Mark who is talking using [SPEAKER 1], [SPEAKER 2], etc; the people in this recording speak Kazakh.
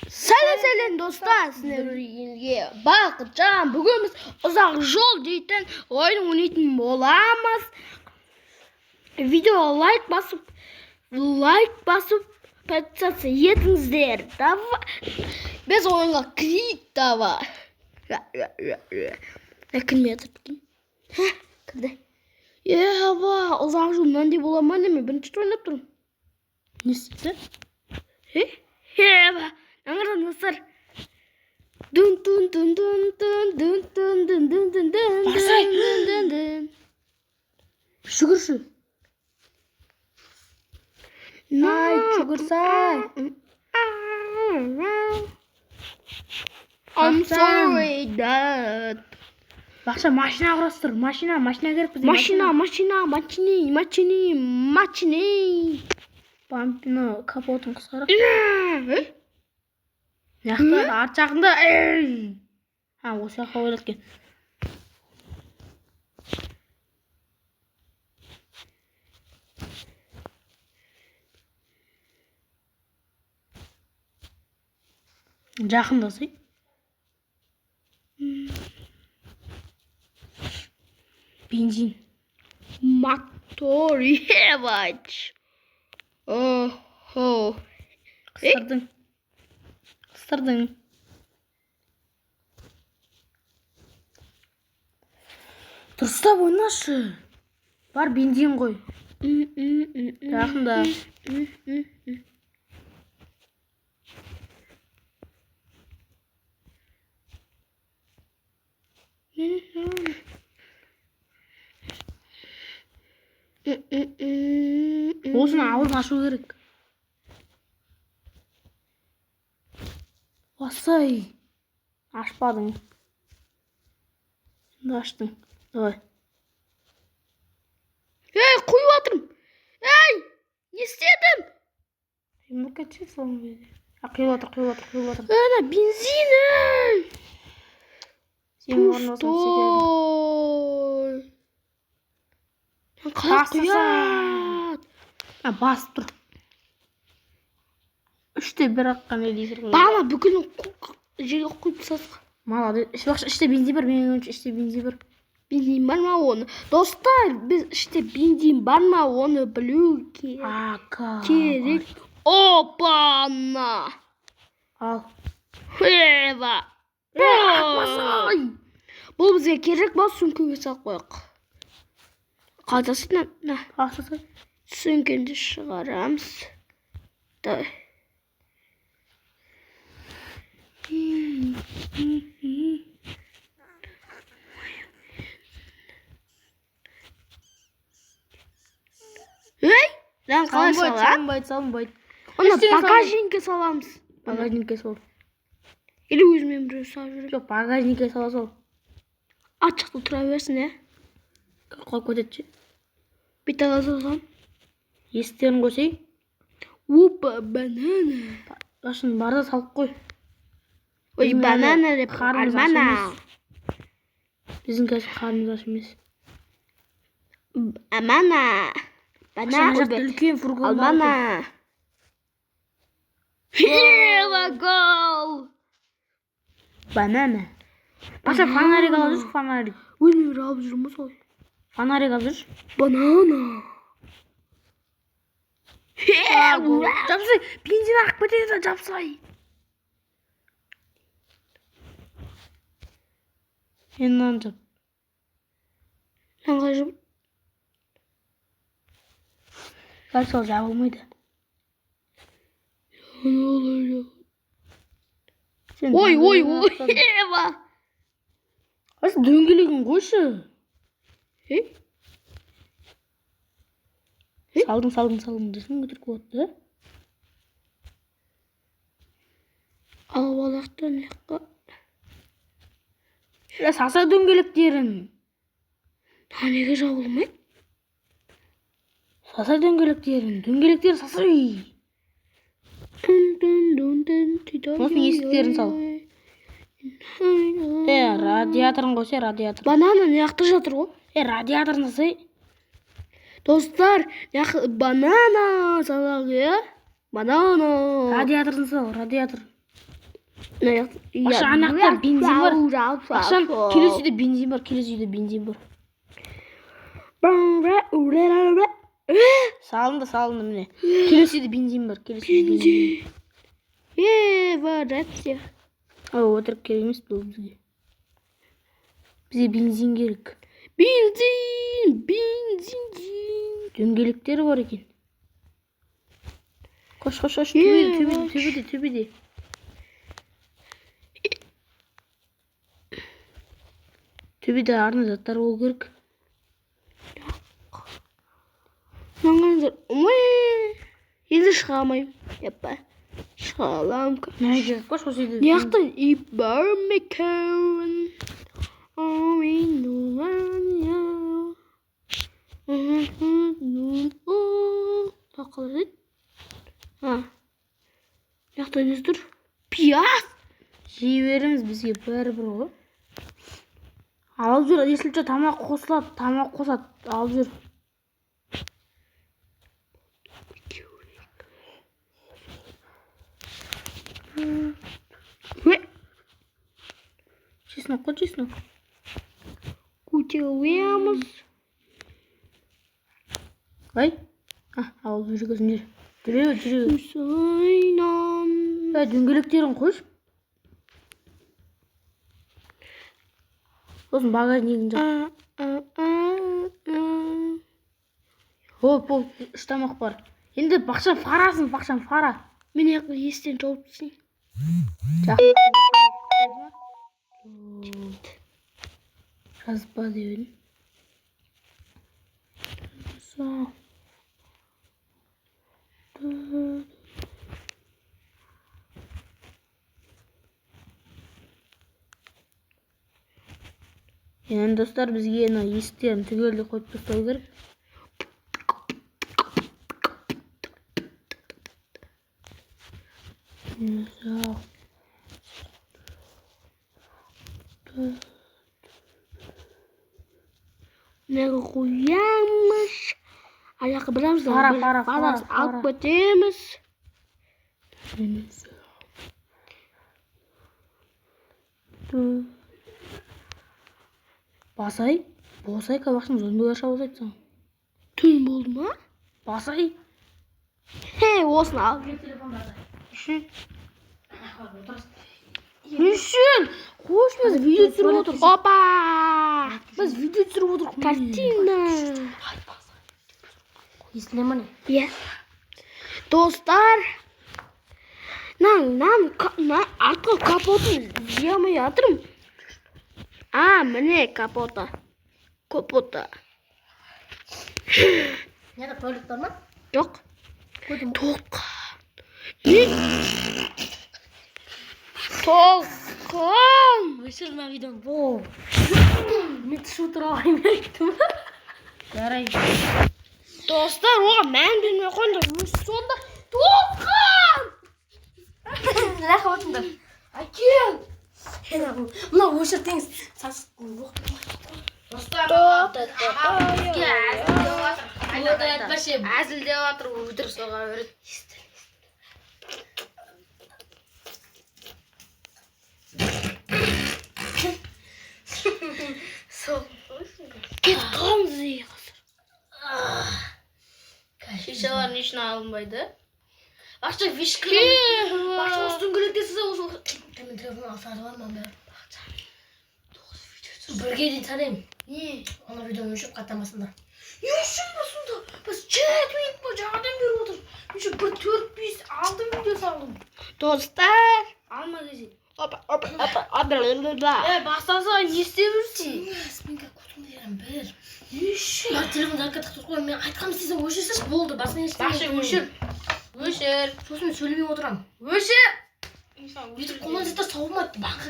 [SPEAKER 1] Сәлем достар, сіздерге Бақытжан. Бүгін біз ұзақ жол дейтін ойын ойнайтын боламыз. Видео лайк басып подписаться етіңіздер. Біз ойынға кірейік. Давай. Кірмеді. Кірді. Ұзақ жол мынандай бола ма деме? Бірінші ойнап тұрмын. Не істеді? Аңырдан достар. Жүгірші.
[SPEAKER 2] Ай, жүгірсай.
[SPEAKER 1] I'm sorry, Dad.
[SPEAKER 2] Бақша машина құрастыр. Машина керек бізге.
[SPEAKER 1] Машина.
[SPEAKER 2] Бампино капотын қысқарып. Яқты арт жағында. Осы жаққа ойраткен. Жақындасай. Бензин.
[SPEAKER 1] Мотор ебать. Охо.
[SPEAKER 2] Қыстырдың. Дұрыстап ойнашы. Бар бензин қой. Жақында. Осыны ауызын ашу керек. Осай. Ашпадың. Şimdi аштың. Давай.
[SPEAKER 1] Қойып атырмын. Не істедім?
[SPEAKER 2] Мұркетші соң беді. Қиылып отыр.
[SPEAKER 1] Ана бензині.
[SPEAKER 2] Сен орын осып секеді.
[SPEAKER 1] Қалай құяд?
[SPEAKER 2] Басып тұр. 3-1 аққан елдейсір.
[SPEAKER 1] Бана бүкіл жерге қойып сасқа.
[SPEAKER 2] Молодец. Іште бензин бар. Менің ойымша іште бензин бар.
[SPEAKER 1] Бензин бар ма оны? Достар, біз іште бензин бар ма оны білу керек. Опана.
[SPEAKER 2] Ал.
[SPEAKER 1] Бұл бізге керек ба? Сөмкеге салып қояйық. Қалтасын сөмкені шығарамыз. Давай. Қалай
[SPEAKER 2] Салынбайды.
[SPEAKER 1] Оны багажникке саламыз.
[SPEAKER 2] Багажникке сол.
[SPEAKER 1] Или өзімен біреу салып жүріп.
[SPEAKER 2] Жоқ, багажникке сала сол.
[SPEAKER 1] Ашықта тұра берсін,
[SPEAKER 2] Қойып көтетші.
[SPEAKER 1] Бүйті аласам.
[SPEAKER 2] Есіктерін қойсай.
[SPEAKER 1] Опа, банана.
[SPEAKER 2] Башын барда салып қой.
[SPEAKER 1] Ой, банана деп армана.
[SPEAKER 2] Біздің қазір қарымыз аш емес.
[SPEAKER 1] Амана. Банана.
[SPEAKER 2] Үлкен фургон.
[SPEAKER 1] Алмана. Гол.
[SPEAKER 2] Банана. Баша фонарик алып жүрші, фонарик.
[SPEAKER 1] Өзімен алып жүрміз ғой.
[SPEAKER 2] Фонарик алып жүрші.
[SPEAKER 1] Банана.
[SPEAKER 2] Жапсай, бензин ағып кетеді, жапсай. Мені жап.
[SPEAKER 1] Нанға жап.
[SPEAKER 2] Бәл сол жабылмайды.
[SPEAKER 1] Ой.
[SPEAKER 2] Осы дөңгелегін қойшы. Салдың десің өтірік болады.
[SPEAKER 1] Алып алақтан еққа.
[SPEAKER 2] Саса дөңгелектерін.
[SPEAKER 1] Неге жабылмайды?
[SPEAKER 2] Саса дөңгелектер сасай. Осының есіктерін сал. Радиаторын қойсай, радиатор.
[SPEAKER 1] Банана не жақта жатыр ғой?
[SPEAKER 2] Радиаторын сасай.
[SPEAKER 1] Dostlar, ya banana salak ya. Banana.
[SPEAKER 2] Радиаторын сал, радиатор. Бақша анақта бензин бар. Бақшан келесі үйде бензин бар. Салынды міне. Келесі үйде бензин бар.
[SPEAKER 1] Бар, рация.
[SPEAKER 2] Отырып керек емес бұл бізге. Бізге бензин керек.
[SPEAKER 1] Бензин.
[SPEAKER 2] Дөңгелектері бар екен. Koş төбеде. Төбеде арна заттар болу керек.
[SPEAKER 1] Маңыздар. Енді шыға алмайым. Яппа. Шыға алам.
[SPEAKER 2] Koş осы үйде.
[SPEAKER 1] Яқтан ip бар мекен. Тақылыр. Яқтан ез тұр. Пияз.
[SPEAKER 2] Жей беріңіз бізге бәрібір ғой. Алып жүр, есілчі тамақ қосады. Алып жүр. Чеснок.
[SPEAKER 1] Көтереміз.
[SPEAKER 2] Ай. Алып жүргізіңдер. Жүре.
[SPEAKER 1] Сайнам.
[SPEAKER 2] Дөңгелектерін қойш. Сосын багажнигін жап. Ол 3 тамақ бар. Енді бақшан фара.
[SPEAKER 1] Мен естен жауыпсың.
[SPEAKER 2] Жазба деуін. Енді достар бізге есіктерін түгелді қойып тастау керек.
[SPEAKER 1] Неге қоямыз. Аяқы бірамыз.
[SPEAKER 2] Фара.
[SPEAKER 1] Алып кетеміз.
[SPEAKER 2] Босай кабақшың зомби аша босайды саған.
[SPEAKER 1] Түн болды ма?
[SPEAKER 2] Басай.
[SPEAKER 1] Осыны алып.
[SPEAKER 2] Үшін. Қош біз видео түсіріп отыр.
[SPEAKER 1] Опа!
[SPEAKER 2] Біз видео түсіріп отыр.
[SPEAKER 1] Картина.
[SPEAKER 2] Естіле ма не?
[SPEAKER 1] Иә. Достар. Артқы капотын жиямай жатырмын. Міне капота.
[SPEAKER 2] Неде туалет бар ма?
[SPEAKER 1] Жоқ.
[SPEAKER 2] Толқан. Өшір мына видеоны. Мен түсіп тұра алайын беріктім. Жарай.
[SPEAKER 1] Достар, оған мән бермей қойды. Сонда толқан!
[SPEAKER 2] Ләқа отыңдар.
[SPEAKER 1] Әкел!
[SPEAKER 2] Мына өшіртеңіз. Әзілдеп атыр, өтір соға өрет.
[SPEAKER 1] Кет қалымыз ей қазір.
[SPEAKER 2] Шишаларын үшін алынбайды. Бақша вишкі. Бақша осы дөңгелектесі осы. Мен телефон алсады бар ма бәрі. Бірге де тарайым. Ана видеоны өшіп қаттамасында. Не үшін бұл сонда? Біз 4 минут бұл жағадан бері отыр. Мен 4-5-6 видео салдым.
[SPEAKER 1] Достар.
[SPEAKER 2] Алма кезек.
[SPEAKER 1] Бастаса не істеп жүрсің?
[SPEAKER 2] Мен көтімді ерім бір. Не үшін? Бар телефонды арқа тақтыр қой. Мен айтқам істесем өшірсіз болды. Басына ештеңе. Өшір. Сосын сөйлемей отырам. Өшір! Бүйтіп командаттар сауылмайды.